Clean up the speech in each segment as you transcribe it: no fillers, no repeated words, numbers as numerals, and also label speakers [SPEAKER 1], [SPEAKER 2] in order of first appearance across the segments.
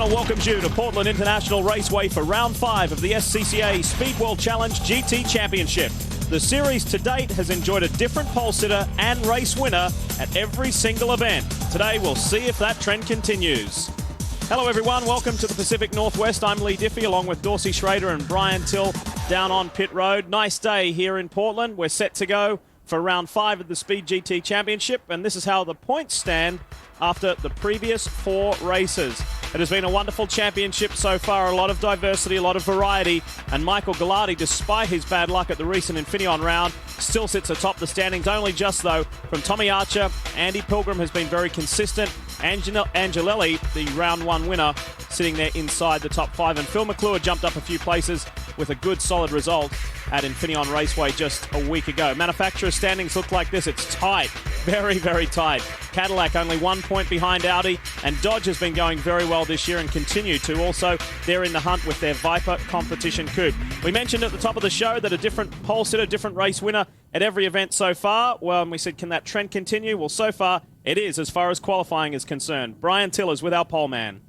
[SPEAKER 1] Channel welcomes you to Portland International Raceway for round 5 of the SCCA Speed World Challenge GT Championship. The series to date has enjoyed a different pole sitter and race winner at every single event. Today we'll see if that trend continues. Hello everyone, welcome to the Pacific Northwest. I'm Lee Diffie along with Dorsey Schrader and Brian Till down on pit road. Nice day here in Portland. We're set to go for round 5 of the Speed GT Championship, and this is how the points stand after the previous 4 races. It has been a wonderful championship so far, a lot of diversity, a lot of variety, and Michael Galati, despite his bad luck at the recent Infineon round, still sits atop the standings, only just though from Tommy Archer. Andy Pilgrim has been very consistent. Angelelli, the round 1 winner, sitting there inside the top 5, and Phil McClure jumped up a few places with a good solid result at Infineon Raceway just a week ago. Manufacturer standings look like this. It's tight, very, very tight. Cadillac only 1 point behind Audi, and Dodge has been going very well this year and continue to. Also, they're in the hunt with their Viper competition coupe. We mentioned at the top of the show that a different pole sitter, different race winner at every event so far. Well, and we said, can that trend continue? Well, so far it is, as far as qualifying is concerned. Brian Till is with our pole man.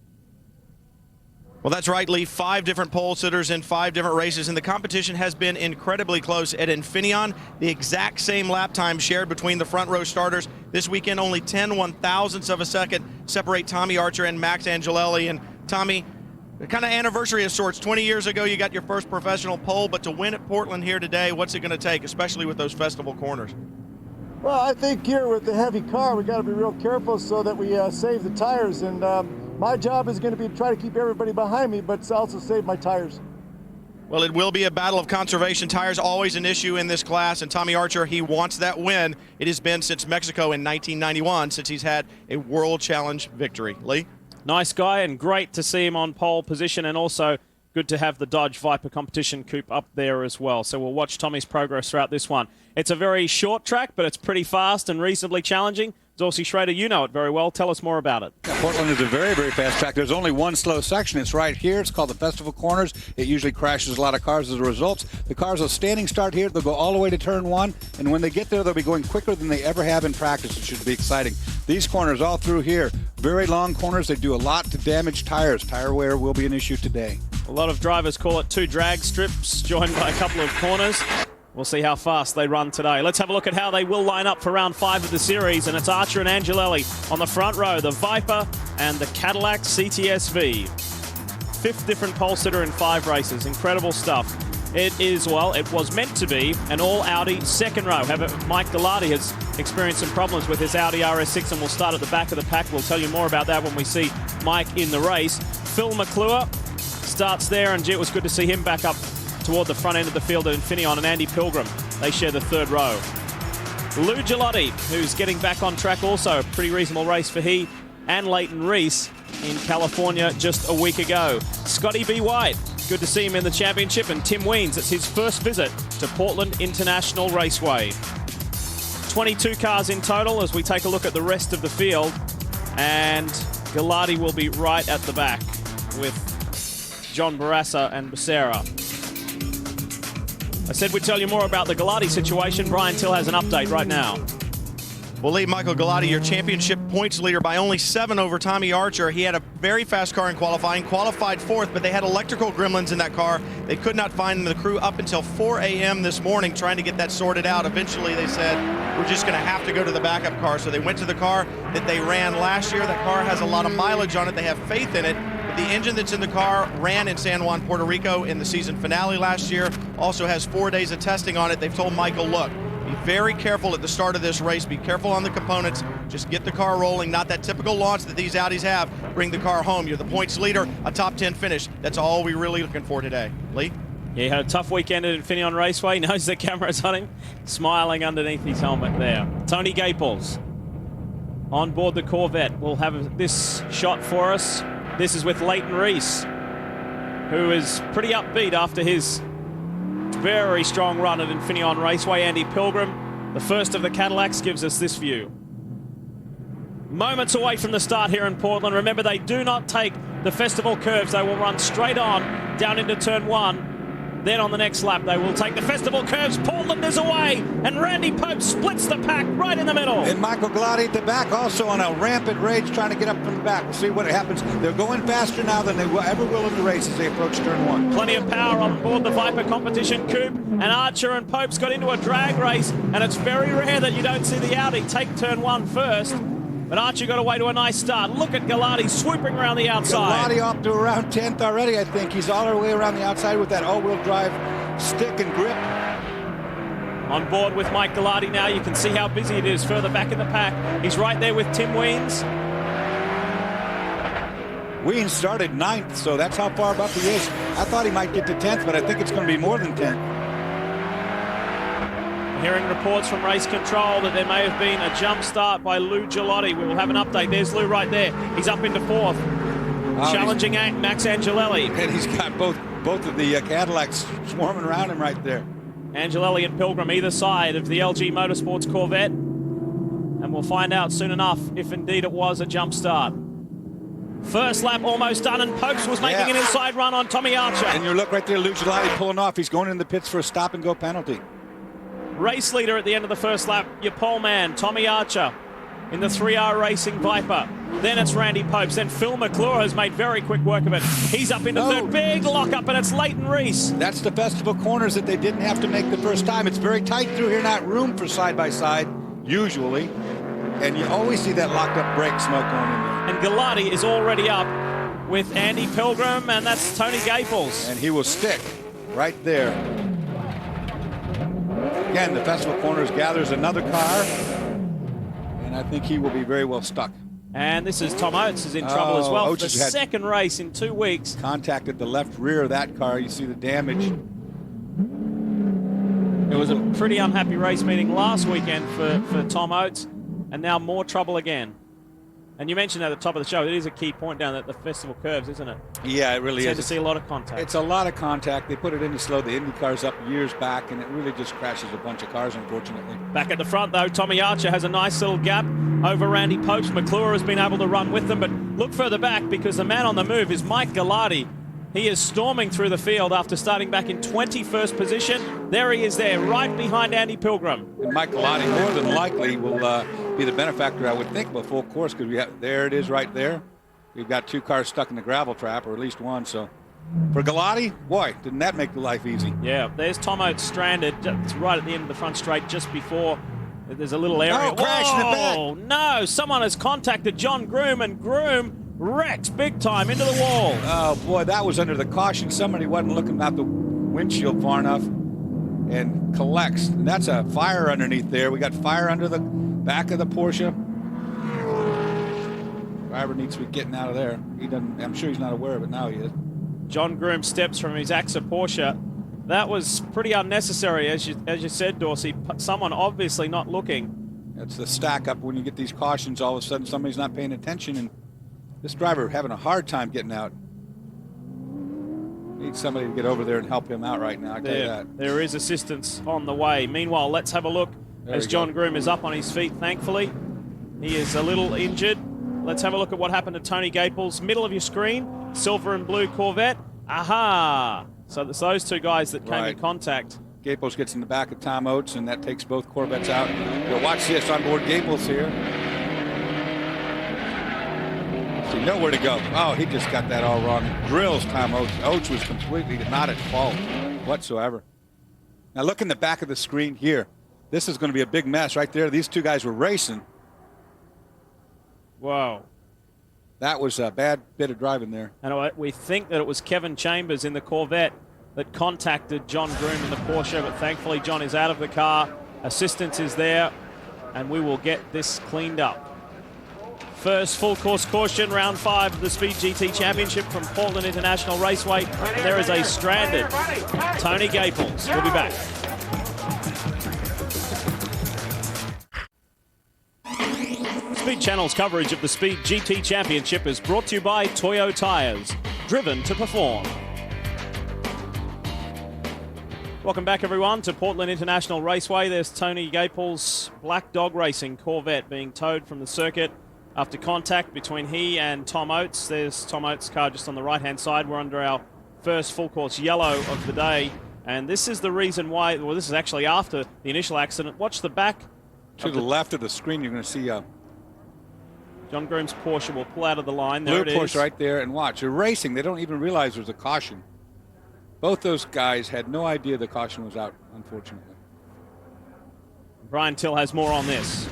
[SPEAKER 2] Well, that's right, Lee. 5 different pole sitters in 5 different races, and the competition has been incredibly close. At Infineon, the exact same lap time shared between the front row starters. This weekend, only 10 one-thousandths of a second separate Tommy Archer and Max Angelelli. And Tommy, the kind of anniversary of sorts. 20 years ago, you got your first professional pole, but to win at Portland here today, what's it going to take, especially with those festival corners?
[SPEAKER 3] Well, I think here with the heavy car, we got to be real careful so that we save the tires. And my job is going to be to try to keep everybody behind me, but also save my tires.
[SPEAKER 2] Well, it will be a battle of conservation. Tires always an issue in this class, and Tommy Archer, he wants that win. It has been since Mexico in 1991 since he's had a World Challenge victory. Lee?
[SPEAKER 1] Nice guy, and great to see him on pole position, and also good to have the Dodge Viper competition coupe up there as well. So we'll watch Tommy's progress throughout this one. It's a very short track, but it's pretty fast and reasonably challenging. Dorsey Schrader, you know it very well. Tell us more about it.
[SPEAKER 4] Yeah, Portland is a very, very fast track. There's only one slow section. It's right here. It's called the Festival Corners. It usually crashes a lot of cars as a result. The cars will standing start here. They'll go all the way to turn 1, and when they get there, they'll be going quicker than they ever have in practice. It should be exciting. These corners all through here, very long corners. They do a lot to damage tires. Tire wear will be an issue today.
[SPEAKER 1] A lot of drivers call it 2 drag strips, joined by a couple of corners. We'll see how fast they run today. Let's have a look at how they will line up for round 5 of the series. And it's Archer and Angelelli on the front row, the Viper and the Cadillac CTS-V. 5th different pole sitter in 5 races. Incredible stuff. It is, well, it was meant to be an all-Audi second row. However, Mike Galati has experienced some problems with his Audi RS6, and we'll start at the back of the pack. We'll tell you more about that when we see Mike in the race. Phil McClure starts there, and it was good to see him back up toward the front end of the field at Infineon, and Andy Pilgrim, they share the 3rd row. Lou Galati, who's getting back on track also. A pretty reasonable race for he and Leighton Reese in California just a week ago. Scotty B. White, good to see him in the championship, and Tim Weens, it's his first visit to Portland International Raceway. 22 cars in total as we take a look at the rest of the field, and Galati will be right at the back with John Barassa and Becerra. I said we'd tell you more about the Galati situation. Brian Till has an update right now.
[SPEAKER 2] Well, Lee, Michael Galati, your championship points leader by only 7 over Tommy Archer. He had a very fast car in qualifying, qualified 4th, but they had electrical gremlins in that car. They could not find the crew up until 4 a.m. this morning trying to get that sorted out. Eventually, they said, we're just going to have to go to the backup car. So they went to the car that they ran last year. That car has a lot of mileage on it. They have faith in it. The engine that's in the car ran in San Juan, Puerto Rico in the season finale last year. Also has 4 days of testing on it. They've told Michael, look, be very careful at the start of this race. Be careful on the components. Just get the car rolling. Not that typical launch that these Audis have. Bring the car home. You're the points leader, a top 10 finish. That's all we're really looking for today. Lee?
[SPEAKER 1] Yeah, he had a tough weekend at Infineon Raceway. He knows the camera's on him. Smiling underneath his helmet there. Tony Gaples on board the Corvette will have this shot for us. This is with Leighton Reese, who is pretty upbeat after his very strong run at Infineon Raceway. Andy Pilgrim, the first of the Cadillacs, gives us this view. Moments away from the start here in Portland. Remember, they do not take the festival curves. They will run straight on down into turn 1. Then on the next lap, they will take the festival curves. Portland is away, and Randy Pope splits the pack right in the middle.
[SPEAKER 4] And Michael Galati at the back, also on a rampant rage, trying to get up from the back. We'll see what happens. They're going faster now than they ever will in the race as they approach turn 1.
[SPEAKER 1] Plenty of power on board the Viper competition coupe, and Archer and Pope's got into a drag race, and it's very rare that you don't see the Audi take turn 1 first. But Archer got away to a nice start. Look at Galati swooping around the outside.
[SPEAKER 4] Galati off to around 10th already, I think. He's all the way around the outside with that all-wheel drive stick and grip.
[SPEAKER 1] On board with Mike Galati now. You can see how busy it is further back in the pack. He's right there with Tim Weens.
[SPEAKER 4] Weens started 9th, so that's how far up he is. I thought he might get to 10th, but I think it's going to be more than 10th.
[SPEAKER 1] Hearing reports from race control that there may have been a jump start by Lou Galati. We will have an update. There's Lou right there. He's up into 4th. Challenging Max Angelelli.
[SPEAKER 4] And he's got both of the Cadillacs swarming around him right there.
[SPEAKER 1] Angelelli and Pilgrim either side of the LG Motorsports Corvette. And we'll find out soon enough if indeed it was a jump start. First lap almost done, and Popes was making an inside run on Tommy Archer.
[SPEAKER 4] And you look right there, Lou Galati pulling off. He's going in the pits for a stop-and-go penalty.
[SPEAKER 1] Race leader at the end of the first lap, your pole man, Tommy Archer, in the 3R Racing Viper. Then it's Randy Popes. Then Phil McClure has made very quick work of it. He's up into third. Big lockup, and it's Leighton Reese.
[SPEAKER 4] That's the festival corners that they didn't have to make the first time. It's very tight through here, not room for side-by-side, usually. And you always see that locked-up brake smoke going in there.
[SPEAKER 1] And Galati is already up with Andy Pilgrim, and that's Tony Gaples.
[SPEAKER 4] And he will stick right there. Again, the festival corners gathers another car, and I think he will be very well stuck.
[SPEAKER 1] And this is Tom Oates is in trouble as well.
[SPEAKER 4] Oates
[SPEAKER 1] the
[SPEAKER 4] had
[SPEAKER 1] second race in 2 weeks.
[SPEAKER 4] Contacted the left rear of that car. You see the damage.
[SPEAKER 1] It was a pretty unhappy race meeting last weekend for Tom Oates, and now more trouble again. And you mentioned at the top of the show, it is a key point down at the festival curves, isn't it?
[SPEAKER 4] Yeah, it really is.
[SPEAKER 1] To see a lot of contact.
[SPEAKER 4] It's a lot of contact. They put it in to slow the Indy cars up years back, and it really just crashes a bunch of cars, unfortunately.
[SPEAKER 1] Back at the front, though, Tommy Archer has a nice little gap over Randy Popes. McClure has been able to run with them, but look further back because the man on the move is Mike Galati. He is storming through the field after starting back in 21st position. There he is there, right behind Andy Pilgrim.
[SPEAKER 4] And Mike Galati more than likely will be the benefactor, I would think, of a full course, because there it is right there. We've got 2 cars stuck in the gravel trap, or at least one. So for Galati, boy, didn't that make the life easy.
[SPEAKER 1] Yeah, there's Tom Oates stranded. It's right at the end of the front straight, just before there's a little area.
[SPEAKER 4] Oh, crash in the back.
[SPEAKER 1] Oh, no, someone has contacted John Groom, and Groom wrecked big time into the wall.
[SPEAKER 4] Oh, boy, that was under the caution. Somebody wasn't looking out the windshield far enough and collects. And that's a fire underneath there. We got fire under the back of the Porsche. Driver needs to be getting out of there. He doesn't. I'm sure he's not aware of it now. He is.
[SPEAKER 1] John Groom steps from his AXA Porsche. That was pretty unnecessary, as you said, Dorsey. Someone obviously not looking.
[SPEAKER 4] It's the stack up when you get these cautions. All of a sudden, somebody's not paying attention, and this driver having a hard time getting out. Needs somebody to get over there and help him out right now. I tell you that.
[SPEAKER 1] There is assistance on the way. Meanwhile, let's have a look as John Groom is up on his feet, thankfully. He is a little injured. Let's have a look at what happened to Tony Gaples. Middle of your screen, silver and blue Corvette. Aha! So it's those 2 guys that came in contact.
[SPEAKER 4] Gaples gets in the back of Tom Oates, and that takes both Corvettes out. You'll watch this on board Gaples here. So nowhere to go. Oh, he just got that all wrong. Drills Tom Oates. Oates was completely not at fault whatsoever. Now look in the back of the screen here. This is going to be a big mess right there. These 2 guys were racing.
[SPEAKER 1] Whoa.
[SPEAKER 4] That was a bad bit of driving there.
[SPEAKER 1] And we think that it was Kevin Chambers in the Corvette that contacted John Groom in the Porsche, but thankfully John is out of the car. Assistance is there, and we will get this cleaned up. First full course caution, round 5 of the Speed GT Championship from Portland International Raceway. There is a stranded Tony Gaples. We'll be back. Speed Channel's coverage of the Speed GT Championship is brought to you by Toyo Tires, driven to perform. Welcome back, everyone, to Portland International Raceway. There's Tony Gaples' Black Dog Racing Corvette being towed from the circuit after contact between he and Tom Oates. There's Tom Oates' car just on the right-hand side. We're under our first full course yellow of the day. And this is the reason why, well, this is actually after the initial accident. Watch the back.
[SPEAKER 4] To the left of the screen, you're going to see
[SPEAKER 1] John Groom's Porsche will pull out of the line. There
[SPEAKER 4] blue Porsche right there, and watch. They're racing. They don't even realize there's a caution. Both those guys had no idea the caution was out, unfortunately.
[SPEAKER 1] Brian Till has more on this.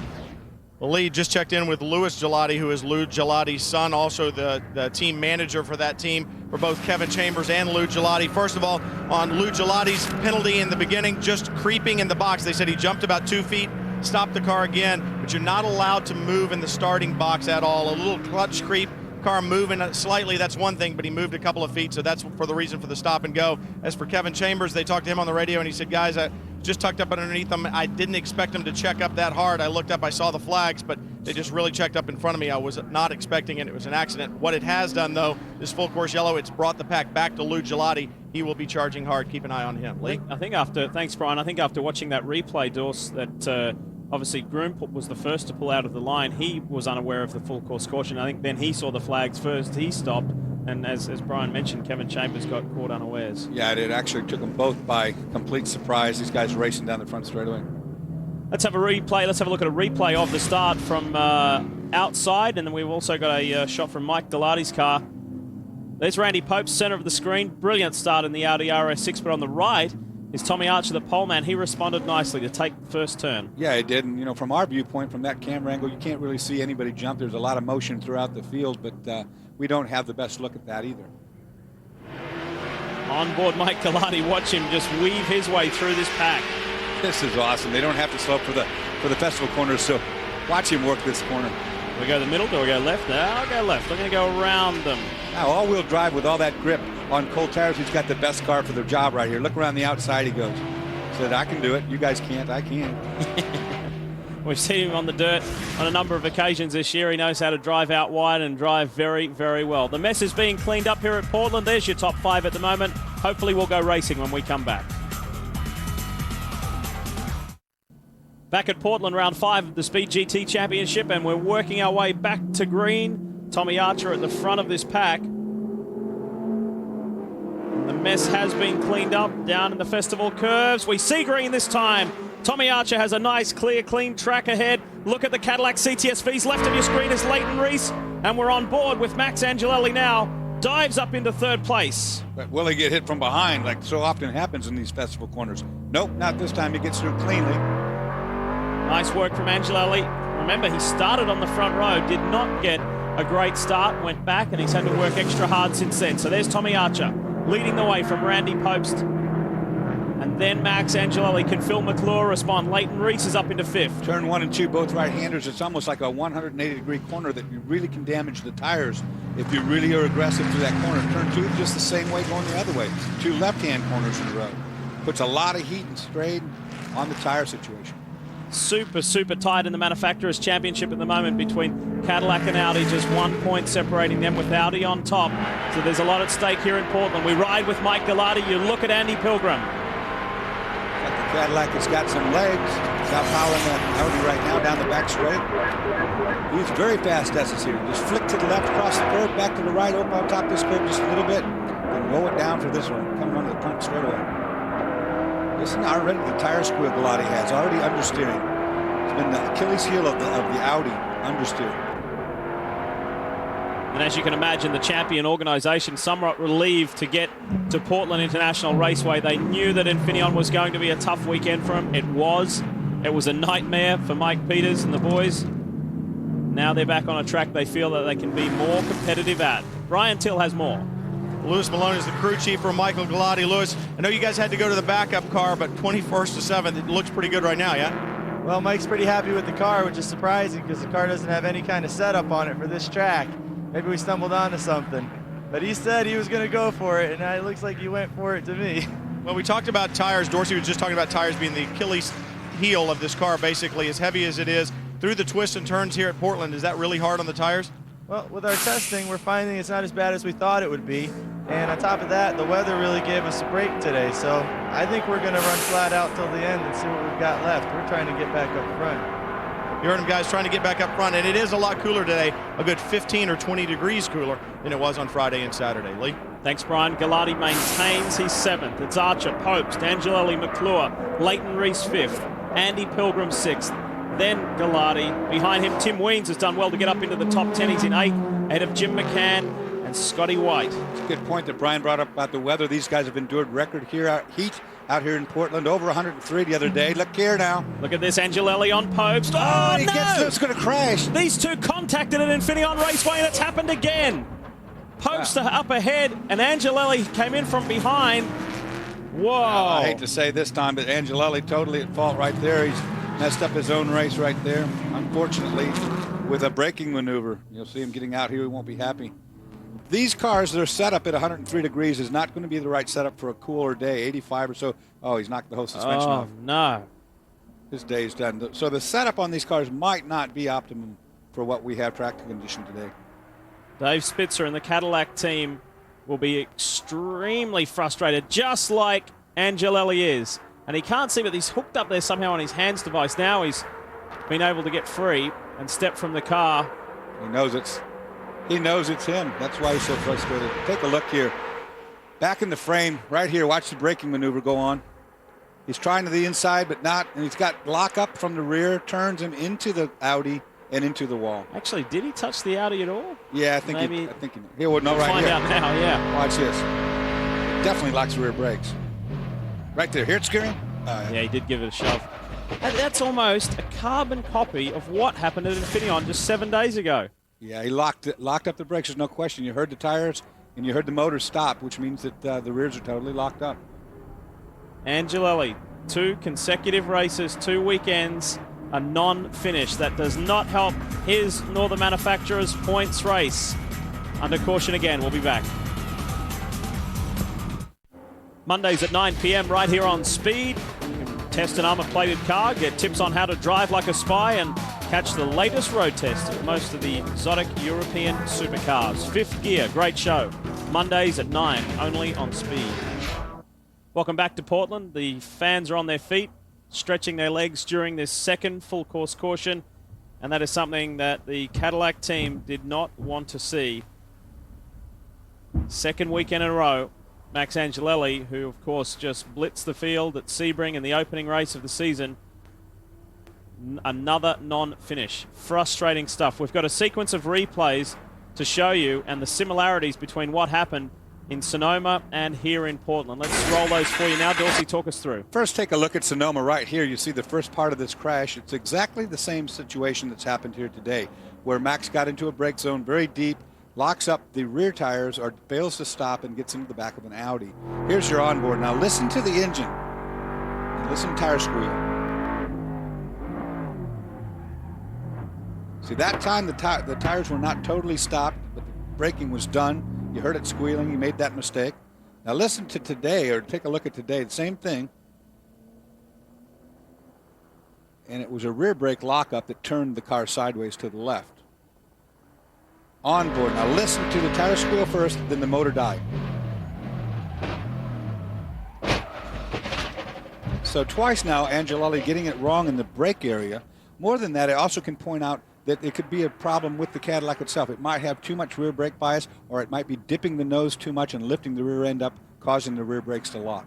[SPEAKER 2] The lead just checked in with Louis Galati, who is Lou Galati's son, also the team manager for that team for both Kevin Chambers and Lou Galati. First of all, on Lou Galati's penalty in the beginning, just creeping in the box. They said he jumped about 2 feet, stopped the car again, but you're not allowed to move in the starting box at all. A little clutch creep, car moving slightly, that's one thing, but he moved a couple of feet, so that's for the reason for the stop and go. As for Kevin Chambers, they talked to him on the radio, and he said, guys, I just tucked up underneath them. I didn't expect them to check up that hard. I looked up, I saw the flags, but they just really checked up in front of me. I was not expecting it. It was an accident. What it has done, though, is full course yellow. It's brought the pack back to Lou Galati. He will be charging hard. Keep an eye on him. Lee?
[SPEAKER 1] I think after, thanks, Brian. I think after watching that replay, Dorse, that obviously Groom was the first to pull out of the line. He was unaware of the full course caution. I think then he saw the flags first. He stopped. And as Brian mentioned, Kevin Chambers got caught unawares.
[SPEAKER 4] Yeah, it actually took them both by complete surprise. These guys racing down the front straightaway.
[SPEAKER 1] Let's have a replay. Let's have a look at a replay of the start from outside. And then we've also got a shot from Mike Galati's car. There's Randy Pope's center of the screen. Brilliant start in the Audi RS6. But on the right is Tommy Archer, the pole man. He responded nicely to take the first turn.
[SPEAKER 4] Yeah, he did. And, you know, from our viewpoint, from that camera angle, you can't really see anybody jump. There's a lot of motion throughout the field, but we don't have the best look at that either.
[SPEAKER 1] On board Mike Galati, watch him just weave his way through this pack.
[SPEAKER 4] This is awesome. They don't have to slow up for the festival corners, so watch him work this corner.
[SPEAKER 1] Do we go the middle? Do we go left? No, I'll go left. I'm going to go around them.
[SPEAKER 4] Now, all-wheel drive with all that grip on cold tires, he's got the best car for the job right here. Look around the outside, he goes. Said, I can do it. You guys can't. I can.
[SPEAKER 1] We've seen him on the dirt on a number of occasions this year. He knows how to drive out wide and drive very, very well. The mess is being cleaned up here at Portland. There's your top 5 at the moment. Hopefully we'll go racing when we come back. Back at Portland, round 5 of the Speed GT Championship, and we're working our way back to green. Tommy Archer at the front of this pack. The mess has been cleaned up down in the festival curves. We see green this time. Tommy Archer has a nice, clear, clean track ahead. Look at the Cadillac CTS-Vs. Left of your screen is Leighton Reese, and we're on board with Max Angelelli now. Dives up into 3rd place.
[SPEAKER 4] But will he get hit from behind like so often happens in these festival corners? Nope, not this time. He gets through cleanly.
[SPEAKER 1] Nice work from Angelelli. Remember, he started on the front row, did not get a great start, went back, and he's had to work extra hard since then. So there's Tommy Archer leading the way from Randy Popst. And then Max Angelelli. Can Phil McClure respond? Leighton Reese is up into 5th.
[SPEAKER 4] Turn 1 and 2, both right-handers. It's almost like a 180-degree corner that you really can damage the tires if you really are aggressive through that corner. Turn 2, just the same way going the other way. 2 left-hand corners in the road. Puts a lot of heat and strain on the tire situation.
[SPEAKER 1] Super, super tight in the Manufacturers' Championship at the moment between Cadillac and Audi. Just 1 point separating them with Audi on top. So there's a lot at stake here in Portland. We ride with Mike Galati. You look at Andy Pilgrim.
[SPEAKER 4] Got the Cadillac has got some legs. He's out powering that Audi right now down the back straight. He's very fast, Estes here. Just flick to the left, across the curve, back to the right, open on top of this curve just a little bit. Then roll it down for this one, coming onto the front straightaway. Listen already the tire squeal Galati has, already understeering. It's been the Achilles heel of the Audi, understeering.
[SPEAKER 1] And as you can imagine, the champion organization somewhat relieved to get to Portland International Raceway. They knew that Infineon was going to be a tough weekend for him. It was. It was a nightmare for Mike Peters and the boys. Now they're back on a track they feel that they can be more competitive at. Brian Till has more.
[SPEAKER 2] Louis Malone is the crew chief for Michael Galati. Louis, I know you guys had to go to the backup car, but 21st to 7th, it looks pretty good right now, yeah?
[SPEAKER 5] Well, Mike's pretty happy with the car, which is surprising because the car doesn't have any kind of setup on it for this track. Maybe we stumbled onto something. But he said he was going to go for it, and it looks like he went for it to me.
[SPEAKER 2] Well, we talked about tires. Dorsey was just talking about tires being the Achilles heel of this car, basically, as heavy as it is. Through the twists and turns here at Portland, is that really hard on the tires?
[SPEAKER 5] Well, with our testing, we're finding it's not as bad as we thought it would be. And on top of that, the weather really gave us a break today. So I think we're going to run flat out till the end and see what we've got left. We're trying to get back up front.
[SPEAKER 2] You heard them, guys, trying to get back up front. And it is a lot cooler today, a good 15 or 20 degrees cooler than it was on Friday and Saturday. Lee?
[SPEAKER 1] Thanks, Brian. Galati maintains his 7th. It's Archer, Popes, Angelelli, McClure, Leighton Reese 5th, Andy Pilgrim 6th. Then Galati. Behind him, Tim Weens has done well to get up into the top 10. He's in 8th, ahead of Jim McCann and Scotty White.
[SPEAKER 4] It's a good point that Brian brought up about the weather. These guys have endured record heat out here in Portland, over 103 the other day. Look here now.
[SPEAKER 1] Look at this, Angelelli on Popes. Oh,
[SPEAKER 4] he
[SPEAKER 1] no!
[SPEAKER 4] gets it's going to crash.
[SPEAKER 1] These two contacted at Infineon Raceway, and it's happened again. Popes up ahead, and Angelelli came in from behind. Whoa.
[SPEAKER 4] I hate to say this time, but Angelelli totally at fault right there. He's messed up his own race right there. Unfortunately, with a braking maneuver. You'll see him getting out here. He won't be happy. These cars that are set up at 103 degrees is not going to be the right setup for a cooler day, 85 or so. Oh, he's knocked the whole suspension off.
[SPEAKER 1] Oh, no.
[SPEAKER 4] His day's done. So the setup on these cars might not be optimum for what we have track condition today.
[SPEAKER 1] Dave Spitzer and the Cadillac team will be extremely frustrated, just like Angelelli is. And he can't see, but he's hooked up there somehow on his hands device. Now he's been able to get free and step from the car.
[SPEAKER 4] He knows it's him. That's why he's so frustrated. Take a look here. Back in the frame, right here. Watch the braking maneuver go on. He's trying to the inside, but not. And he's got lock up from the rear, turns him into the Audi and into the wall.
[SPEAKER 1] Actually, did he touch the Audi at all?
[SPEAKER 4] Yeah, I think he would know right
[SPEAKER 1] find
[SPEAKER 4] here.
[SPEAKER 1] out now, yeah.
[SPEAKER 4] Watch this. Definitely locks the rear brakes. Right there. Hear it steering?
[SPEAKER 1] Yeah, he did give it a shove. That's almost a carbon copy of what happened at Infineon just 7 days ago.
[SPEAKER 4] Yeah, he locked up the brakes. There's no question. You heard the tires and you heard the motor stop, which means that the rears are totally locked up.
[SPEAKER 1] Angelelli, 2 consecutive races, 2 weekends, a non-finish. That does not help his nor the manufacturer's points race. Under caution again. We'll be back. Mondays at 9 p.m. right here on Speed. You can test an armor-plated car, get tips on how to drive like a spy, and catch the latest road test of most of the exotic European supercars. Fifth Gear, great show. Mondays at 9, only on Speed. Welcome back to Portland. The fans are on their feet, stretching their legs during this second full course caution, and that is something that the Cadillac team did not want to see. Second weekend in a row, Max Angelelli, who of course just blitzed the field at Sebring in the opening race of the season, another non-finish. Frustrating stuff. We've got a sequence of replays to show you and the similarities between what happened in Sonoma and here in Portland. Let's roll those for you now. Dorsey, talk us through.
[SPEAKER 4] First, take a look at Sonoma right here. You see the first part of this crash. It's exactly the same situation that's happened here today, where Max got into a brake zone very deep, locks up the rear tires or fails to stop and gets into the back of an Audi. Here's your onboard. Now listen to the engine and listen to tire squeal. See, that time the tires were not totally stopped, but the braking was done. You heard it squealing. You made that mistake. Now listen to today, or take a look at today. The same thing. And it was a rear brake lockup that turned the car sideways to the left. Onboard. Now listen to the tire squeal first, then the motor died. So twice now, Angelelli getting it wrong in the brake area. More than that, I also can point out that it could be a problem with the Cadillac itself. It might have too much rear brake bias, or it might be dipping the nose too much and lifting the rear end up, causing the rear brakes to lock.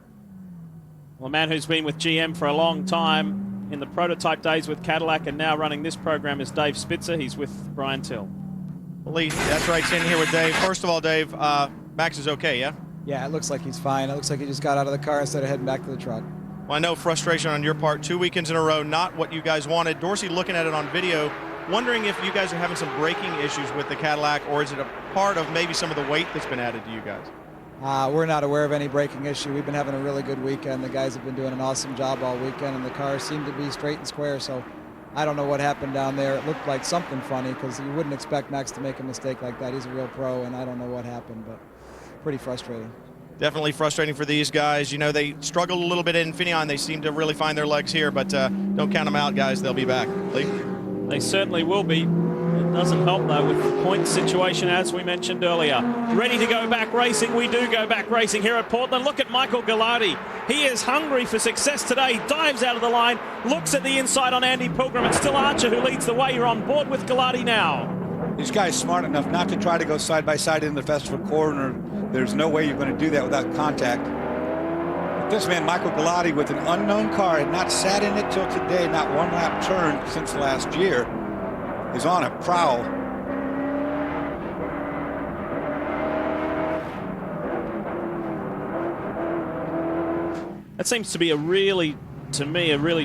[SPEAKER 1] Well, a man who's been with GM for a long time in the prototype days with Cadillac and now running this program is Dave Spitzer. He's with Brian Till.
[SPEAKER 2] Well, Lee, that's right, standing here with Dave. First of all, Dave, Max is okay, yeah?
[SPEAKER 6] Yeah, it looks like he's fine. It looks like he just got out of the car instead of heading back to the truck.
[SPEAKER 2] Well, I know frustration on your part. 2 weekends in a row, not what you guys wanted. Dorsey looking at it on video, wondering if you guys are having some braking issues with the Cadillac, or is it a part of maybe some of the weight that's been added to you guys?
[SPEAKER 6] We're not aware of any braking issue. We've been having a really good weekend. The guys have been doing an awesome job all weekend, and the cars seem to be straight and square. So I don't know what happened down there. It looked like something funny, because you wouldn't expect Max to make a mistake like that. He's a real pro, and I don't know what happened, but pretty frustrating.
[SPEAKER 2] Definitely frustrating for these guys. You know, they struggled a little bit in Infineon. They seem to really find their legs here, but don't count them out, guys. They'll be back. Lee?
[SPEAKER 1] They certainly will be. It doesn't help, though, with the point situation, as we mentioned earlier. Ready to go back racing. We do go back racing here at Portland. Look at Michael Galati. He is hungry for success today. Dives out of the line, looks at the inside on Andy Pilgrim. It's still Archer who leads the way. You're on board with Galati now.
[SPEAKER 4] These guys smart enough not to try to go side by side in the festival corner There's no way you're going to do that without contact. But this man, Michael Galati, with an unknown car, had not sat in it till today, not one lap turned since last year, is on a prowl.
[SPEAKER 1] That seems to be a really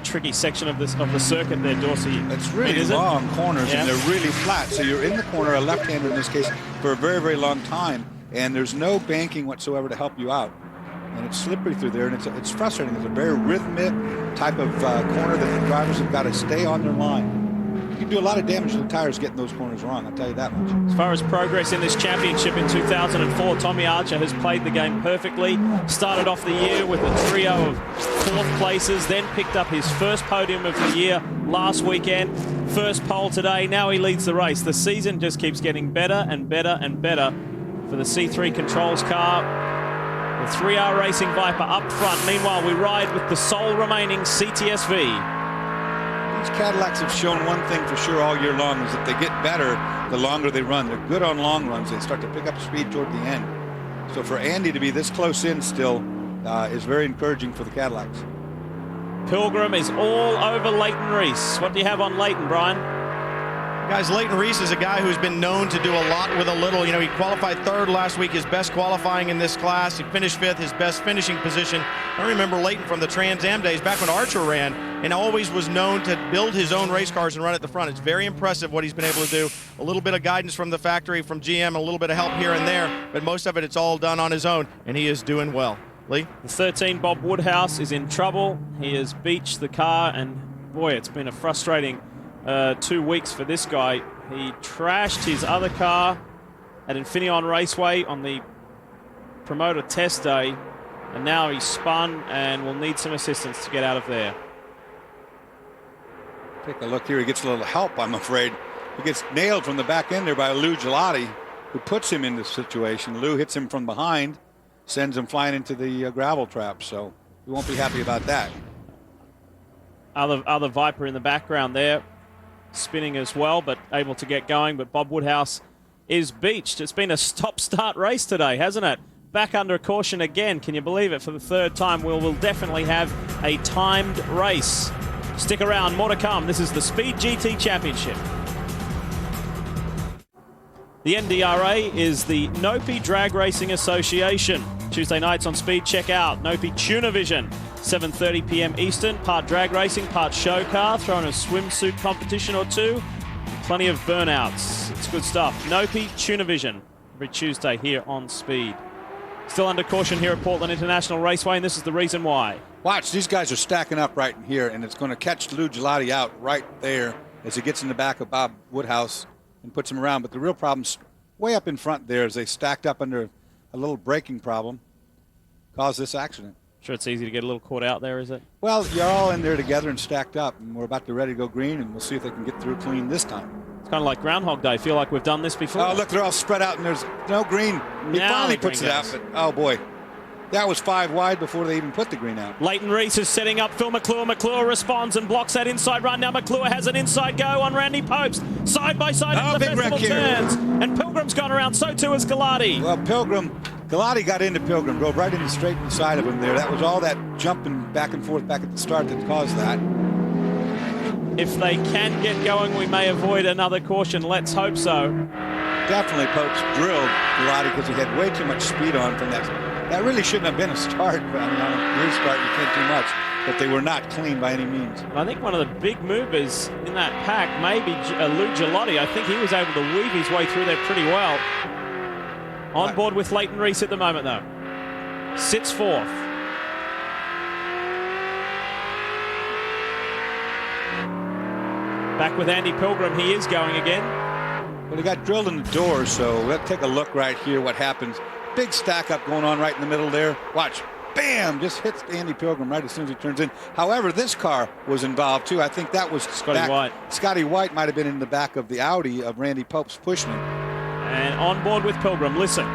[SPEAKER 1] tricky section of the circuit there, Dorsey.
[SPEAKER 4] It's really long corners, and they're really flat. So you're in the corner, a left-hander in this case, for a very, very long time, and there's no banking whatsoever to help you out. And it's slippery through there, and it's frustrating. It's a very rhythmic type of corner that the drivers have got to stay on their line. You can do a lot of damage to the tires getting those corners wrong, I'll tell you that much.
[SPEAKER 1] As far as progress in this championship in 2004, Tommy Archer has played the game perfectly. Started off the year with a trio of 4th places, then picked up his first podium of the year last weekend. First pole today, now he leads the race. The season just keeps getting better and better and better for the C3 Controls car. The 3R Racing Viper up front. Meanwhile, we ride with the sole remaining CTSV.
[SPEAKER 4] These Cadillacs have shown one thing for sure all year long, is that they get better the longer they run. They're good on long runs. They start to pick up speed toward the end. So for Andy to be this close in still is very encouraging for the Cadillacs.
[SPEAKER 1] Pilgrim is all over Leighton Reese. What do you have on Leighton, Brian?
[SPEAKER 2] Guys, Leighton Reese is a guy who's been known to do a lot with a little. You know, he qualified 3rd last week, his best qualifying in this class. He finished 5th, his best finishing position. I remember Leighton from the Trans Am days, back when Archer ran, and always was known to build his own race cars and run at the front. It's very impressive what he's been able to do. A little bit of guidance from the factory, from GM, a little bit of help here and there, but most of it's all done on his own, and he is doing well. Lee?
[SPEAKER 1] The 13 Bob Woodhouse is in trouble. He has beached the car, and boy, it's been a frustrating 2 weeks for this guy. He trashed his other car at Infineon Raceway on the promoter test day, and now he's spun and will need some assistance to get out of there.
[SPEAKER 4] Take a look here. He gets a little help, I'm afraid. He gets nailed from the back end there by Lou Galati, who puts him in this situation. Lou hits him from behind, sends him flying into the gravel trap, so he won't be happy about that.
[SPEAKER 1] Other Viper in the background there, spinning as well, but able to get going. But Bob Woodhouse is beached. It's been a stop-start race today, hasn't it? Back under caution again. Can you believe it? For the 3rd time, we'll definitely have a timed race. Stick around, more to come. This is the Speed GT Championship. The NDRA is the Nopi Drag Racing Association. Tuesday nights on Speed, check out Nopi Tuner Vision. 7:30 p.m. Eastern, part drag racing, part show car, throw in a swimsuit competition or two. Plenty of burnouts. It's good stuff. Nopi Tuner Vision every Tuesday here on Speed. Still under caution here at Portland International Raceway, and this is the reason why.
[SPEAKER 4] Watch, these guys are stacking up right in here, and it's going to catch Lou Galati out right there as he gets in the back of Bob Woodhouse and puts him around. But the real problem's way up in front there as they stacked up under a little braking problem, caused this accident.
[SPEAKER 1] Sure, it's easy to get a little caught out there, is it?
[SPEAKER 4] Well, you're all in there together and stacked up, and we're about to ready to go green, and we'll see if they can get through clean this time.
[SPEAKER 1] It's kind of like Groundhog Day. Feel like we've done this before.
[SPEAKER 4] Oh, look, they're all spread out, and there's no green. He finally puts it out, but oh boy. That was 5 wide before they even put the green out.
[SPEAKER 1] Leighton Reese is setting up Phil McClure. McClure responds and blocks that inside run. Now McClure has an inside go on Randy Popes. Side by side in the festival turns. And Pilgrim's gone around, so too has Galati.
[SPEAKER 4] Well, Galati got into Pilgrim, drove right into straight inside of him there. That was all that jumping back and forth back at the start that caused that.
[SPEAKER 1] If they can get going, we may avoid another caution. Let's hope so.
[SPEAKER 4] Definitely Popes drilled Galati because he had way too much speed on from that. That really shouldn't have been a start. I mean, on a new start, you can't do much. But they were not clean by any means.
[SPEAKER 1] I think one of the big movers in that pack may be Lou Galati. I think he was able to weave his way through there pretty well. On board with Leighton Reese at the moment, though. Sits 4th. Back with Andy Pilgrim. He is going again.
[SPEAKER 4] Well, he got drilled in the door, so let's take a look right here what happens. Big stack up going on right in the middle there. Watch. Bam! Just hits Andy Pilgrim right as soon as he turns in. However, this car was involved, too. I think that was
[SPEAKER 1] Scotty White.
[SPEAKER 4] Scotty White might have been in the back of the Audi of Randy Popes pushing him.
[SPEAKER 1] And on board with Pilgrim. Listen.
[SPEAKER 4] Oh,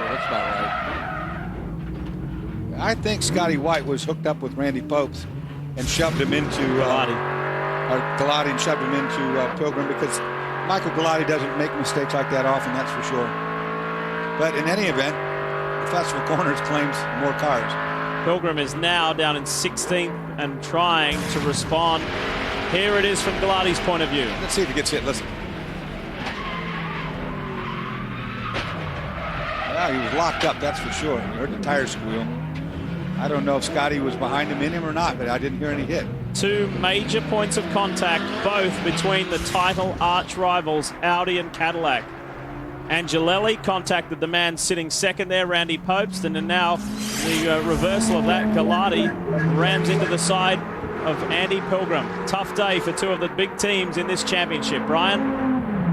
[SPEAKER 4] that's about right. I think Scotty White was hooked up with Randy Popes and shoved him into
[SPEAKER 1] Galati.
[SPEAKER 4] Galati and shoved him into Pilgrim, because Michael Galati doesn't make mistakes like that often, that's for sure. But in any event, the Festival Corners claims more cars.
[SPEAKER 1] Pilgrim is now down in 16th and trying to respond. Here it is from Galati's point of view.
[SPEAKER 4] Let's see if he gets hit. Listen. Well, he was locked up, that's for sure. You heard the tire squeal. I don't know if Scotty was behind him in him or not, but I didn't hear any hit.
[SPEAKER 1] Two major points of contact, both between the title arch rivals, Audi and Cadillac. Angelelli contacted the man sitting second there, Randy Popes, and then now the reversal of that, Galati rams into the side of Andy Pilgrim. Tough day for two of the big teams in this championship. Brian?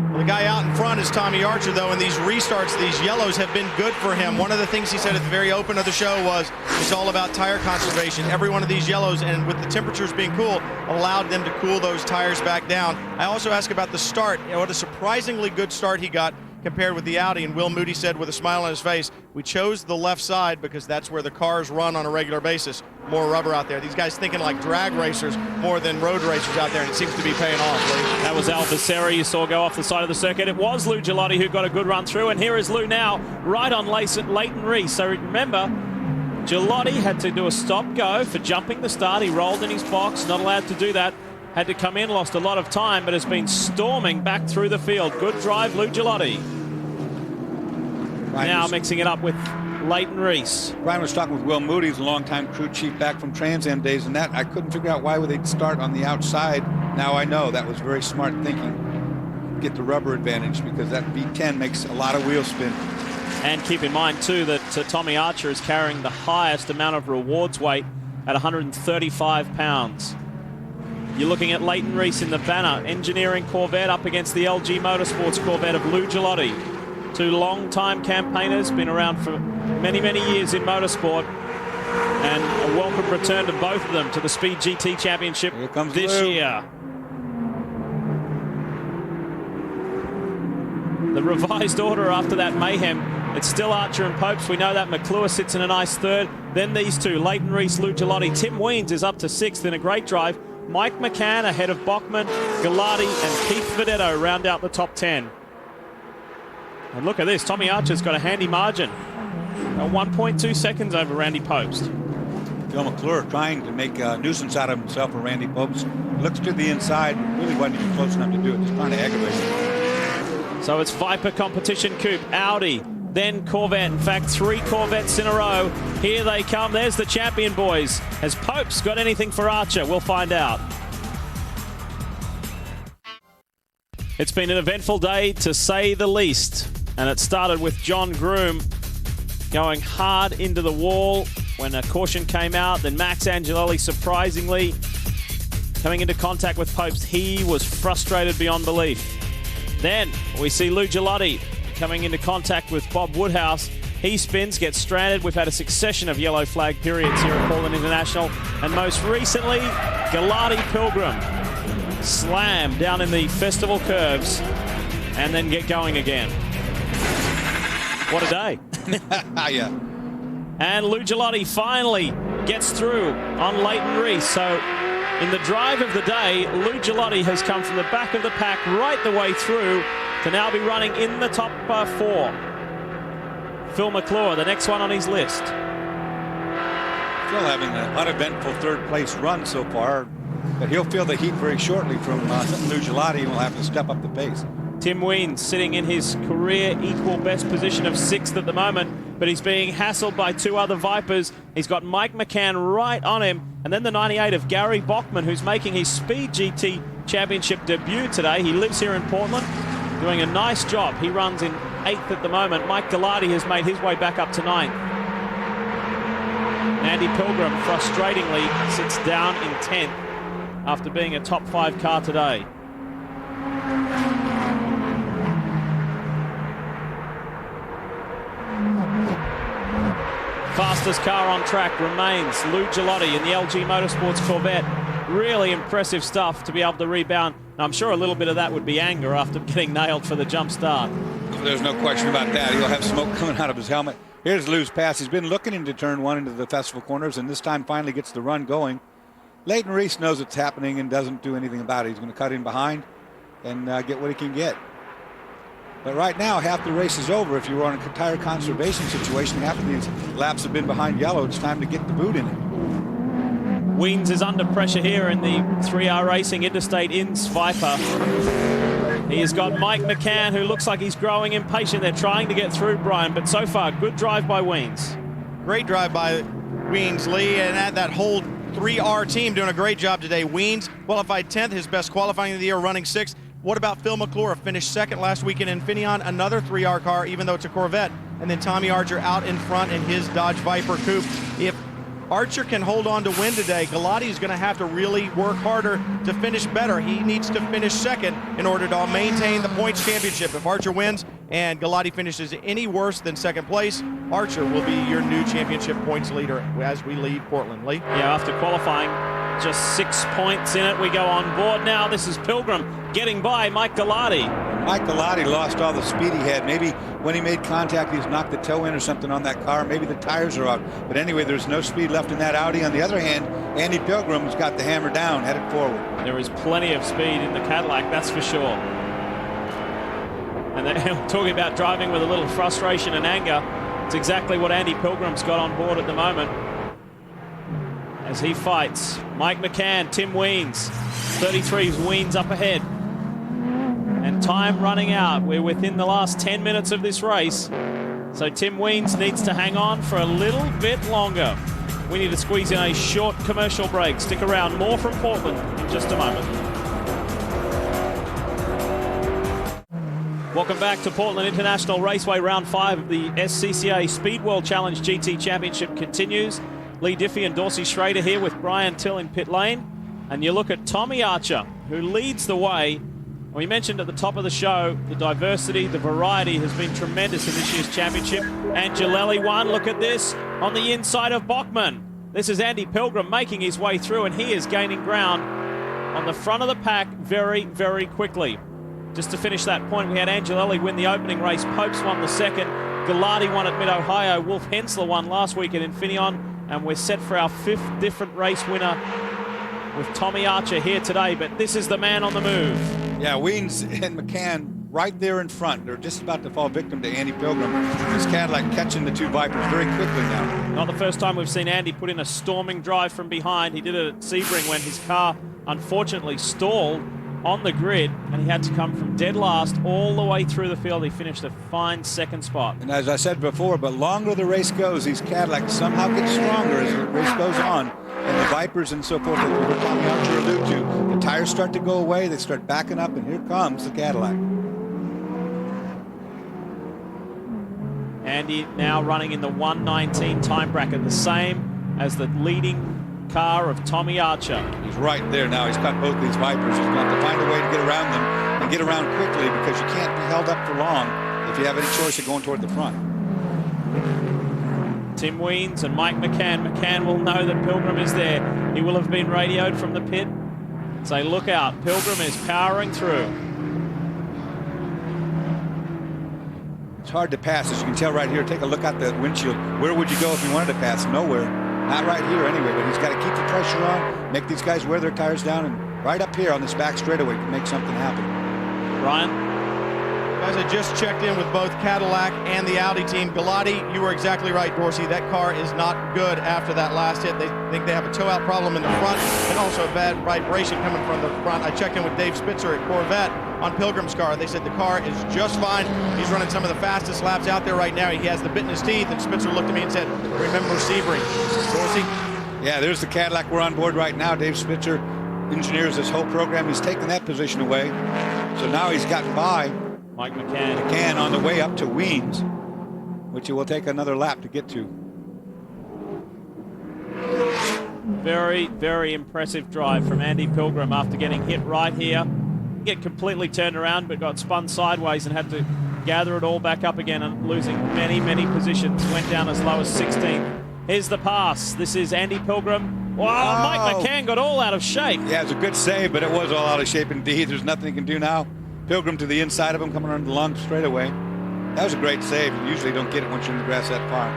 [SPEAKER 2] Well, the guy out in front is Tommy Archer, though, and these restarts, these yellows have been good for him. One of the things he said at the very open of the show was it's all about tire conservation. Every one of these yellows, and with the temperatures being cool, allowed them to cool those tires back down. I also asked about the start. You know, what a surprisingly good start he got compared with the Audi, and Will Moody said with a smile on his face, we chose the left side because that's where the cars run on a regular basis. More rubber out there. These guys thinking like drag racers more than road racers out there, and it seems to be paying off.
[SPEAKER 1] That was Al Becerra you saw go off the side of the circuit. It was Lou Galati who got a good run through, and here is Lou now right on Leighton Reese. So remember, Galati had to do a stop-go for jumping the start. He rolled in his box, not allowed to do that. Had to come in, lost a lot of time, but has been storming back through the field. Good drive, Lou Galati. Now mixing it up with Leighton Reese.
[SPEAKER 4] Brian was talking with Will Moody, who's a longtime crew chief back from Trans Am days, and that I couldn't figure out why would they start on the outside. Now I know that was very smart thinking. Get the rubber advantage, because that V10 makes a lot of wheel spin.
[SPEAKER 1] And keep in mind too that Tommy Archer is carrying the highest amount of rewards weight at 135 pounds. You're looking at Leighton Reese in the banner engineering Corvette up against the LG Motorsports Corvette of Lou Galati. Two long-time campaigners, been around for many, many years in motorsport, and a welcome return to both of them to the Speed GT Championship this year. The revised order after that mayhem, it's still Archer and Popes. We know that McClure sits in a nice third. Then these two, Leighton Reese, Lou Galati. Tim Weens is up to sixth in a great drive. Mike McCann ahead of Bachman, Galati, and Keith Vedetto round out the top 10. And look at this, Tommy Archer's got a handy margin. 1.2 seconds over Randy Popes.
[SPEAKER 4] Phil McClure trying to make a nuisance out of himself for Randy Popes. Looks to the inside, really wasn't even close enough to do it, just trying to aggravate him.
[SPEAKER 1] So it's Viper competition coupe, Audi, then Corvette. In fact, 3 Corvettes in a row. Here they come, there's the champion boys. Has Popes got anything for Archer? We'll find out. It's been an eventful day, to say the least. And it started with John Groom going hard into the wall when a caution came out. Then Max Angelelli, surprisingly, coming into contact with Popes. He was frustrated beyond belief. Then we see Lou Galati coming into contact with Bob Woodhouse. He spins, gets stranded. We've had a succession of yellow flag periods here at Portland International. And most recently, Galati Pilgrim slam down in the festival curves and then get going again. What a day.
[SPEAKER 4] Yeah.
[SPEAKER 1] And Lou Galati finally gets through on Leighton Reese. So in the drive of the day, Lou Galati has come from the back of the pack right the way through to now be running in the top 4. Phil McClure, the next one on his list.
[SPEAKER 4] Still having an uneventful third place run so far, but he'll feel the heat very shortly from Lou Galati, and will have to step up the pace.
[SPEAKER 1] Tim Weens sitting in his career equal best position of 6th at the moment, but he's being hassled by 2 other Vipers. He's got Mike McCann right on him, and then the 98 of Gary Bachman, who's making his Speed GT Championship debut today. He lives here in Portland, doing a nice job. He runs in 8th at the moment. Mike Galati has made his way back up to 9th. Andy Pilgrim, frustratingly, sits down in 10th after being a top 5 car today. Fastest car on track remains Lou Galati in the LG Motorsports Corvette. Really impressive stuff to be able to rebound. Now, I'm sure a little bit of that would be anger after getting nailed for the jump start.
[SPEAKER 4] There's no question about that. He'll have smoke coming out of his helmet. Here's Lou's pass. He's been looking into turn 1 into the festival corners, and this time finally gets the run going. Leighton Reese knows it's happening and doesn't do anything about it. He's going to cut in behind and get what he can get. But right now, half the race is over. If you were on a tire conservation situation, half of these laps have been behind yellow. It's time to get the boot in it.
[SPEAKER 1] Wiens is under pressure here in the 3R Racing Interstate Inns Viper. He has got Mike McCann, who looks like he's growing impatient. They're trying to get through, Brian, but so far, good drive by Wiens.
[SPEAKER 2] Great drive by Wiens, Lee, and that whole 3R team doing a great job today. Wiens qualified 10th, his best qualifying of the year, running 6th. What about Phil McClure, finished 2nd last weekend in Infineon, another 3R car, even though it's a Corvette. And then Tommy Archer out in front in his Dodge Viper coupe. If Archer can hold on to win today, Galati is going to have to really work harder to finish better. He needs to finish 2nd in order to maintain the points championship. If Archer wins and Galati finishes any worse than 2nd place, Archer will be your new championship points leader as we leave Portland. Lee?
[SPEAKER 1] Yeah, after qualifying, just 6 points in it. We go on board now. This is Pilgrim getting by Mike Galati.
[SPEAKER 4] Mike Galati lost all the speed he had. Maybe when he made contact, he's knocked the toe in or something on that car. Maybe the tires are out. But anyway, there's no speed left in that Audi. On the other hand, Andy Pilgrim's got the hammer down, headed forward.
[SPEAKER 1] There is plenty of speed in the Cadillac, that's for sure. And they're talking about driving with a little frustration and anger. It's exactly what Andy Pilgrim's got on board at the moment. As he fights Mike McCann, Tim Wiens, 33's Wiens up ahead. And time running out. We're within the last 10 minutes of this race. So Tim Wiens needs to hang on for a little bit longer. We need to squeeze in a short commercial break. Stick around, more from Portland in just a moment. Welcome back to Portland International Raceway. Round 5 of the SCCA Speed World Challenge GT Championship continues. Lee Diffie and Dorsey Schrader here with Brian Till in pit lane. And you look at Tommy Archer, who leads the way. We mentioned at the top of the show, the diversity, the variety has been tremendous in this year's championship. Angelelli won. Look at this on the inside of Bachmann. This is Andy Pilgrim making his way through, and he is gaining ground on the front of the pack very, very quickly. Just to finish that point, we had Angelelli win the opening race. Popes won the second. Galati won at Mid-Ohio. Wolf Hensler won last week at Infineon. And we're set for our 5th different race winner with Tommy Archer here today. But this is the man on the move.
[SPEAKER 4] Yeah, Wiens and McCann right there in front. They're just about to fall victim to Andy Pilgrim. This Cadillac catching the 2 Vipers very quickly now.
[SPEAKER 1] Not the first time we've seen Andy put in a storming drive from behind. He did it at Sebring when his car unfortunately stalled on the grid, and he had to come from dead last all the way through the field. He finished a fine 2nd spot.
[SPEAKER 4] And as I said before, but longer the race goes, these Cadillacs somehow get stronger as the race goes on. And the Vipers and so forth that we heard Tommy Archer allude to, the tires start to go away, they start backing up, and here comes the Cadillac.
[SPEAKER 1] Andy now running in the 1:19 time bracket, the same as the leading car of Tommy Archer.
[SPEAKER 4] He's right there now. He's got both these Vipers. He's got to find a way to get around them and get around quickly, because you can't be held up for long if you have any choice of going toward the front.
[SPEAKER 1] Tim Wiens and Mike McCann. McCann will know that Pilgrim is there. He will have been radioed from the pit. Say, look out, Pilgrim is powering through.
[SPEAKER 4] It's hard to pass, as you can tell right here. Take a look out the windshield. Where would you go if you wanted to pass? Nowhere. Not right here anyway, but he's got to keep the pressure on, make these guys wear their tires down, and right up here on this back straightaway can make something happen.
[SPEAKER 1] Ryan?
[SPEAKER 2] Guys, I just checked in with both Cadillac and the Audi team. Galati, you were exactly right, Dorsey. That car is not good after that last hit. They think they have a toe-out problem in the front and also a bad vibration coming from the front. I checked in with Dave Spitzer at Corvette on Pilgrim's car. They said the car is just fine. He's running some of the fastest laps out there right now. He has the bit in his teeth, and Spitzer looked at me and said, remember Sebring. Dorsey?
[SPEAKER 4] Yeah, there's the Cadillac we're on board right now. Dave Spitzer engineers this whole program. He's taken that position away. So now he's gotten by
[SPEAKER 1] Mike McCann.
[SPEAKER 4] McCann on the way up to Wiens, which he will take another lap to get to.
[SPEAKER 1] Very, very impressive drive from Andy Pilgrim after getting hit right here. Get completely turned around, but got spun sideways and had to gather it all back up again, and losing many, many positions. Went down as low as 16th. Here's the pass. This is Andy Pilgrim. Wow, Mike McCann got all out of shape.
[SPEAKER 4] Yeah, it was a good save, but it was all out of shape indeed. There's nothing he can do now. Pilgrim to the inside of him, coming around the long straightaway. That was a great save. You usually don't get it once you're in the grass that far.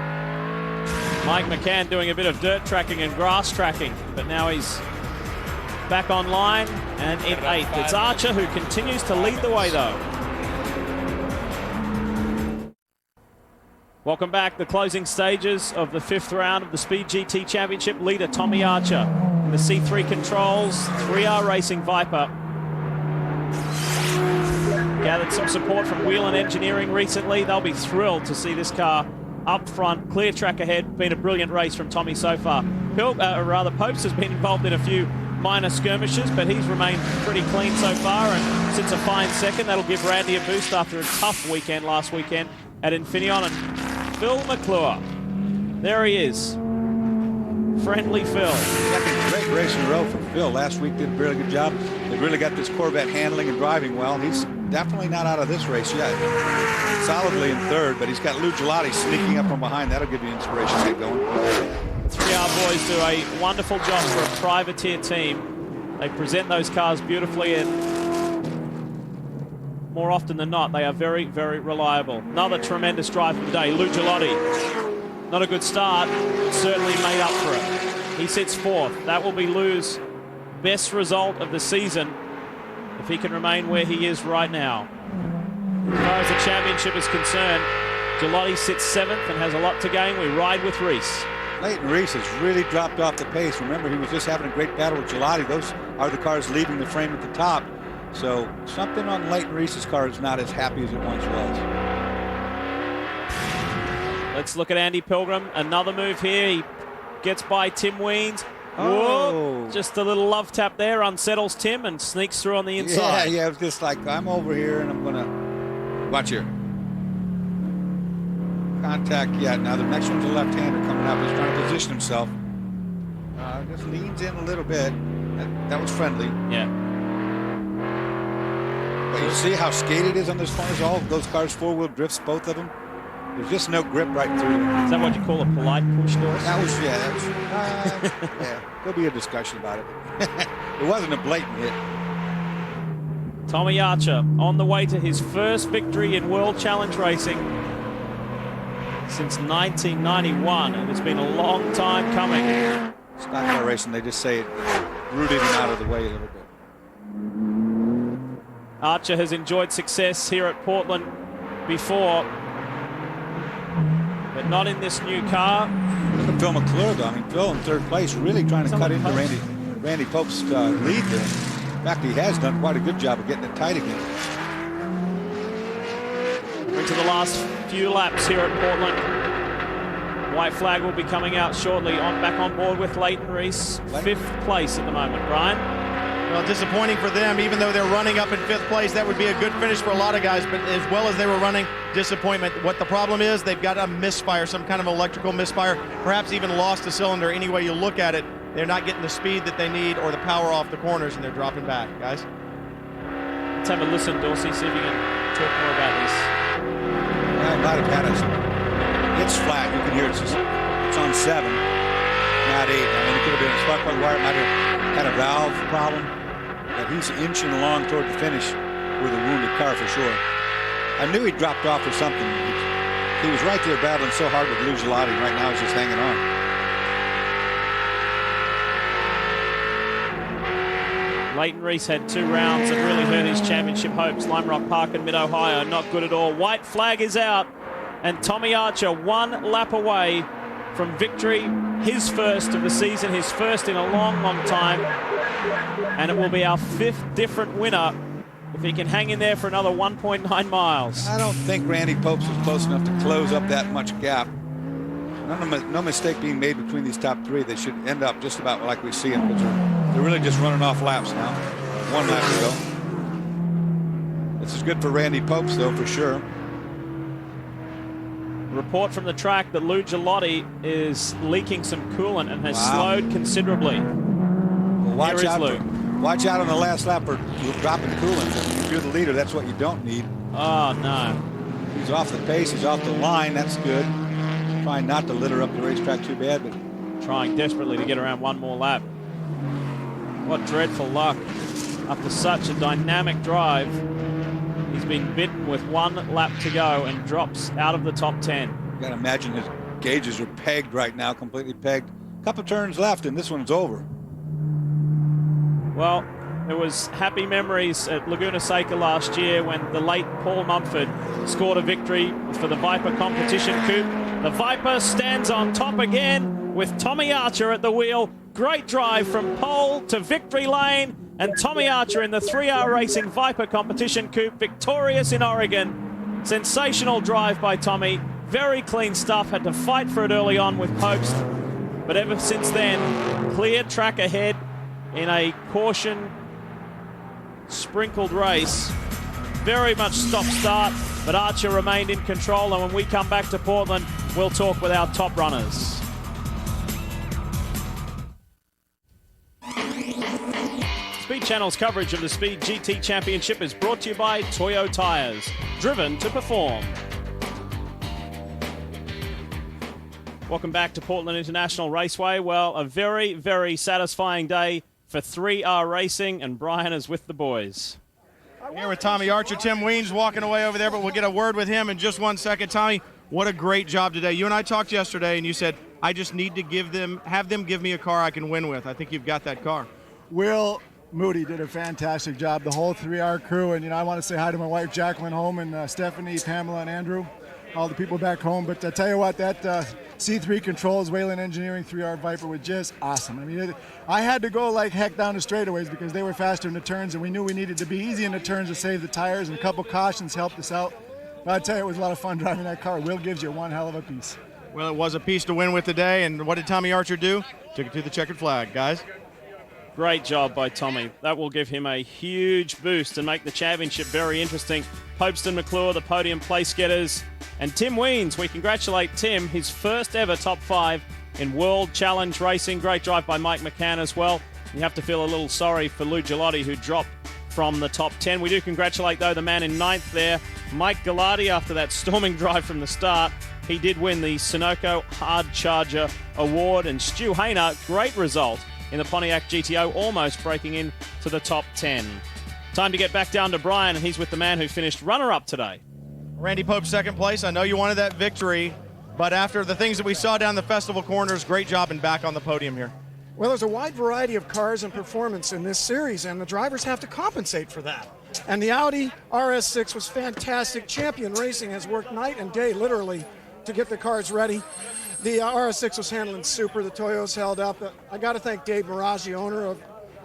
[SPEAKER 1] Mike McCann doing a bit of dirt tracking and grass tracking, but now he's back online and in 8th. It's Archer who continues to lead the way, though. Welcome back. The closing stages of the 5th round of the Speed GT Championship. Leader Tommy Archer in the C3 controls, 3R Racing Viper. Gathered some support from Whelen Engineering recently. They'll be thrilled to see this car up front, clear track ahead. Been a brilliant race from Tommy so far. Popes has been involved in a few minor skirmishes, but he's remained pretty clean so far and sits a fine second. That'll give Randy a boost after a tough weekend last weekend at Infineon. And Phil McClure, there he is. Friendly Phil.
[SPEAKER 4] Second great race in a row from Phil. Last week did a really good job. They really got this Corvette handling and driving well. He's definitely not out of this race yet. Solidly in 3rd, but he's got Lou Galati sneaking up from behind. That'll give you inspiration to get going.
[SPEAKER 1] The 3R boys do a wonderful job for a privateer team. They present those cars beautifully, and more often than not, they are very, very reliable. Another tremendous drive of the day. Lou Galati. Not a good start, certainly made up for it. He sits 4th. That will be Lou's best result of the season if he can remain where he is right now. As far as the championship is concerned, Galati sits 7th and has a lot to gain. We ride with Reese.
[SPEAKER 4] Leighton Reese has really dropped off the pace. Remember, he was just having a great battle with Galati. Those are the cars leaving the frame at the top. So something on Leighton Reese's car is not as happy as it once was.
[SPEAKER 1] Let's look at Andy Pilgrim. Another move here. He gets by Tim Weens.
[SPEAKER 4] Oh.
[SPEAKER 1] Whoa, just a little love tap there. Unsettles Tim and sneaks through on the inside.
[SPEAKER 4] Yeah, it's just like, I'm over here and I'm going to watch here. Contact yet. Now the next one's a left-hander coming up. He's trying to position himself. Just leans in a little bit. That was friendly.
[SPEAKER 1] Yeah.
[SPEAKER 4] But you see how skated it is on those corners? All of those cars, 4-wheel drifts, both of them. There's just no grip right through them.
[SPEAKER 1] Is that what you call a polite push, Doris?
[SPEAKER 4] Yeah, there'll be a discussion about it. It wasn't a blatant hit.
[SPEAKER 1] Tommy Archer on the way to his first victory in World Challenge Racing since 1991, and it's been a long time coming.
[SPEAKER 4] Stock car racing, they just say it rooted him out of the way a little bit.
[SPEAKER 1] Archer has enjoyed success here at Portland before, but not in this new car.
[SPEAKER 4] Look at Phil McClure, though. I mean, Phil in 3rd place, really trying to cut into Randy Pope's lead there. In fact, he has done quite a good job of getting it tight again.
[SPEAKER 1] Into the last few laps here at Portland. White flag will be coming out shortly. Back on board with Leighton Reese, 5th place at the moment. Brian?
[SPEAKER 2] Well, disappointing for them. Even though they're running up in 5th place, that would be a good finish for a lot of guys, but as well as they were running, disappointment. What the problem is, they've got a misfire, some kind of electrical misfire, perhaps even lost a cylinder. Any way you look at it, they're not getting the speed that they need or the power off the corners, and they're dropping back, guys.
[SPEAKER 1] Let's have a listen, Dorsey, see if you can talk more about this.
[SPEAKER 4] I might have had it's flat. You can hear it's on 7, not 8. I mean, it could have been a spark plug wire. It might have had a valve problem. But he's inching along toward the finish with a wounded car for sure. I knew he dropped off or something. He was right there battling so hard with Lou Galati. Right now he's just hanging on.
[SPEAKER 1] Leighton Reese had 2 rounds that really hurt his championship hopes. Lime Rock Park in Mid-Ohio, not good at all. White flag is out, and Tommy Archer 1 lap away from victory. His first of the season, his first in a long, long time. And it will be our 5th different winner if he can hang in there for another 1.9 miles.
[SPEAKER 4] I don't think Randy Popes was close enough to close up that much gap. No mistake being made between these top 3. They should end up just about like we see them, because they're really just running off laps now. 1 lap to go. This is good for Randy Popes, though, for sure.
[SPEAKER 1] Report from the track that Lou Galati is leaking some coolant and has slowed considerably.
[SPEAKER 4] Well, watch out on the last lap for dropping coolant. If you're the leader, that's what you don't need.
[SPEAKER 1] Oh, no.
[SPEAKER 4] He's off the pace. He's off the line. That's good. Trying not to litter up the racetrack too bad, but
[SPEAKER 1] trying desperately to get around 1 more lap. What dreadful luck. After such a dynamic drive, he's been bitten with 1 lap to go and drops out of the top 10.
[SPEAKER 4] You gotta imagine his gauges are pegged right now, completely pegged. Couple turns left and this one's over.
[SPEAKER 1] Well, there was happy memories at Laguna Seca last year when the late Paul Mumford scored a victory for the Viper competition coupe. The Viper stands on top again with Tommy Archer at the wheel. Great drive from pole to victory lane, and Tommy Archer in the 3R Racing Viper competition coupe, victorious in Oregon. Sensational drive by Tommy. Very clean stuff. Had to fight for it early on with Popes, but ever since then, clear track ahead in a caution sprinkled race. Very much stop-start, but Archer remained in control, and when we come back to Portland, we'll talk with our top runners. Speed Channel's coverage of the Speed GT Championship is brought to you by Toyo Tires, driven to perform. Welcome back to Portland International Raceway. Well, a very, very satisfying day for 3R Racing, and Brian is with the boys.
[SPEAKER 2] Here with Tommy Archer. Tim Weens walking away over there, but we'll get a word with him in just 1 second. Tommy, what a great job today. You and I talked yesterday, and you said, I just need to have them give me a car I can win with. I think you've got that car.
[SPEAKER 3] Will Moody did a fantastic job, the whole 3R crew, and I want to say hi to my wife Jacqueline home, and Stephanie, Pamela, and Andrew, all the people back home. But I tell you what, that C3 Controls Wayland Engineering 3R Viper was just awesome. I mean, I had to go like heck down the straightaways because they were faster in the turns, and we knew we needed to be easy in the turns to save the tires, and a couple cautions helped us out. But I tell you, it was a lot of fun driving that car. Will gives you one hell of a piece.
[SPEAKER 2] Well, it was a piece to win with today, and what did Tommy Archer do? Took it to the checkered flag, guys.
[SPEAKER 1] Great job by Tommy. That will give him a huge boost and make the championship very interesting. Popes and McClure, the podium place getters. And Tim Weens, we congratulate Tim, his first ever top 5 in World Challenge Racing. Great drive by Mike McCann as well. You have to feel a little sorry for Lou Galati, who dropped from the top 10. We do congratulate, though, the man in 9th there, Mike Galati, after that storming drive from the start. He did win the Sunoco Hard Charger Award. And Stu Hayner, great result in the Pontiac GTO, almost breaking in to the top 10. Time to get back down to Brian, and he's with the man who finished runner-up today.
[SPEAKER 2] Randy Pope, second place. I know you wanted that victory, but after the things that we saw down the festival corners, great job and back on the podium here.
[SPEAKER 7] Well, there's a wide variety of cars and performance in this series, and the drivers have to compensate for that. And the Audi RS6 was fantastic. Champion Racing has worked night and day, literally, to get the cars ready. The RS6 was handling super. The Toyos held up. I got to thank Dave Mirage, the owner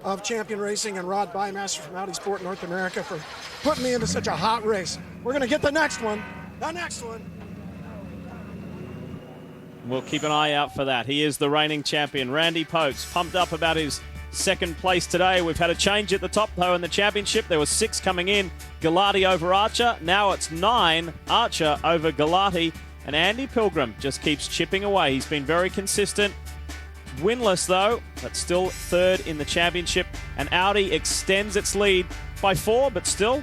[SPEAKER 7] of Champion Racing, and Rod Bymaster from Audi Sport North America for putting me into such a hot race. We're going to get the next one. The next one.
[SPEAKER 1] We'll keep an eye out for that. He is the reigning champion. Randy Popes pumped up about his second place today. We've had a change at the top, though, in the championship. There was 6 coming in. Galati over Archer. Now it's 9. Archer over Galati. And Andy Pilgrim just keeps chipping away. He's been very consistent. Winless, though, but still 3rd in the championship. And Audi extends its lead by 4, but still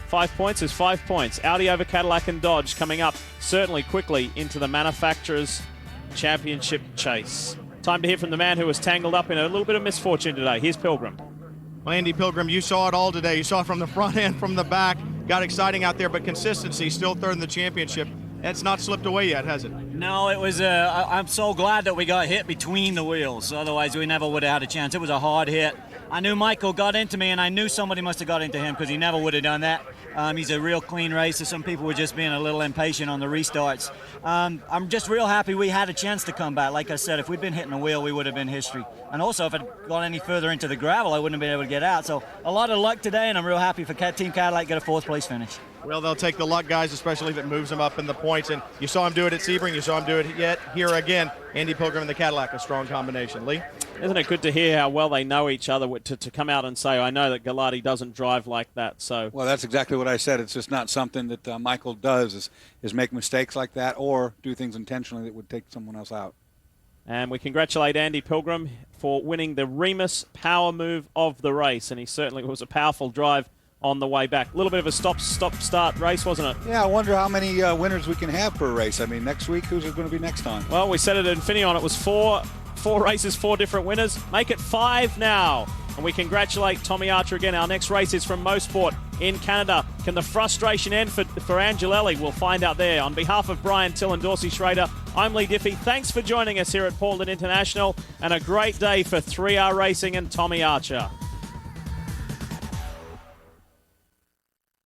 [SPEAKER 1] 5 points is 5 points. Audi over Cadillac and Dodge coming up certainly quickly into the manufacturers' championship chase. Time to hear from the man who was tangled up in a little bit of misfortune today. Here's Pilgrim.
[SPEAKER 2] Well, Andy Pilgrim, you saw it all today. You saw it from the front and from the back. Got exciting out there, but consistency, still 3rd in the championship. It's not slipped away yet, has it?
[SPEAKER 8] No, it was. I'm so glad that we got hit between the wheels. Otherwise, we never would have had a chance. It was a hard hit. I knew Michael got into me, and I knew somebody must have got into him because he never would have done that. He's a real clean racer. Some people were just being a little impatient on the restarts. I'm just real happy we had a chance to come back. Like I said, if we'd been hitting the wheel, we would have been history. And also, if it got any further into the gravel, I wouldn't have been able to get out. So a lot of luck today, and I'm real happy for Team Cadillac to get a 4th place finish.
[SPEAKER 2] Well, they'll take the luck, guys, especially if it moves them up in the points. And you saw him do it at Sebring. You saw him do it here again. Andy Pilgrim and the Cadillac, a strong combination. Lee?
[SPEAKER 1] Isn't it good to hear how well they know each other to come out and say, I know that Galati doesn't drive like that. So,
[SPEAKER 4] well, that's exactly what I said. It's just not something that Michael does is make mistakes like that or do things intentionally that would take someone else out.
[SPEAKER 1] And we congratulate Andy Pilgrim for winning the Remus power move of the race. And he certainly was a powerful drive on the way back. A little bit of a stop-start race, wasn't it?
[SPEAKER 4] Yeah, I wonder how many winners we can have per race. I mean, next week, who's it going to be next time?
[SPEAKER 1] Well, we said it at Infineon. It was four races, 4 different winners. Make it 5 now. And we congratulate Tommy Archer again. Our next race is from Mosport in Canada. Can the frustration end for Angelelli? We'll find out there. On behalf of Brian Till and Dorsey Schrader, I'm Lee Diffie. Thanks for joining us here at Portland International, and a great day for 3R Racing and Tommy Archer.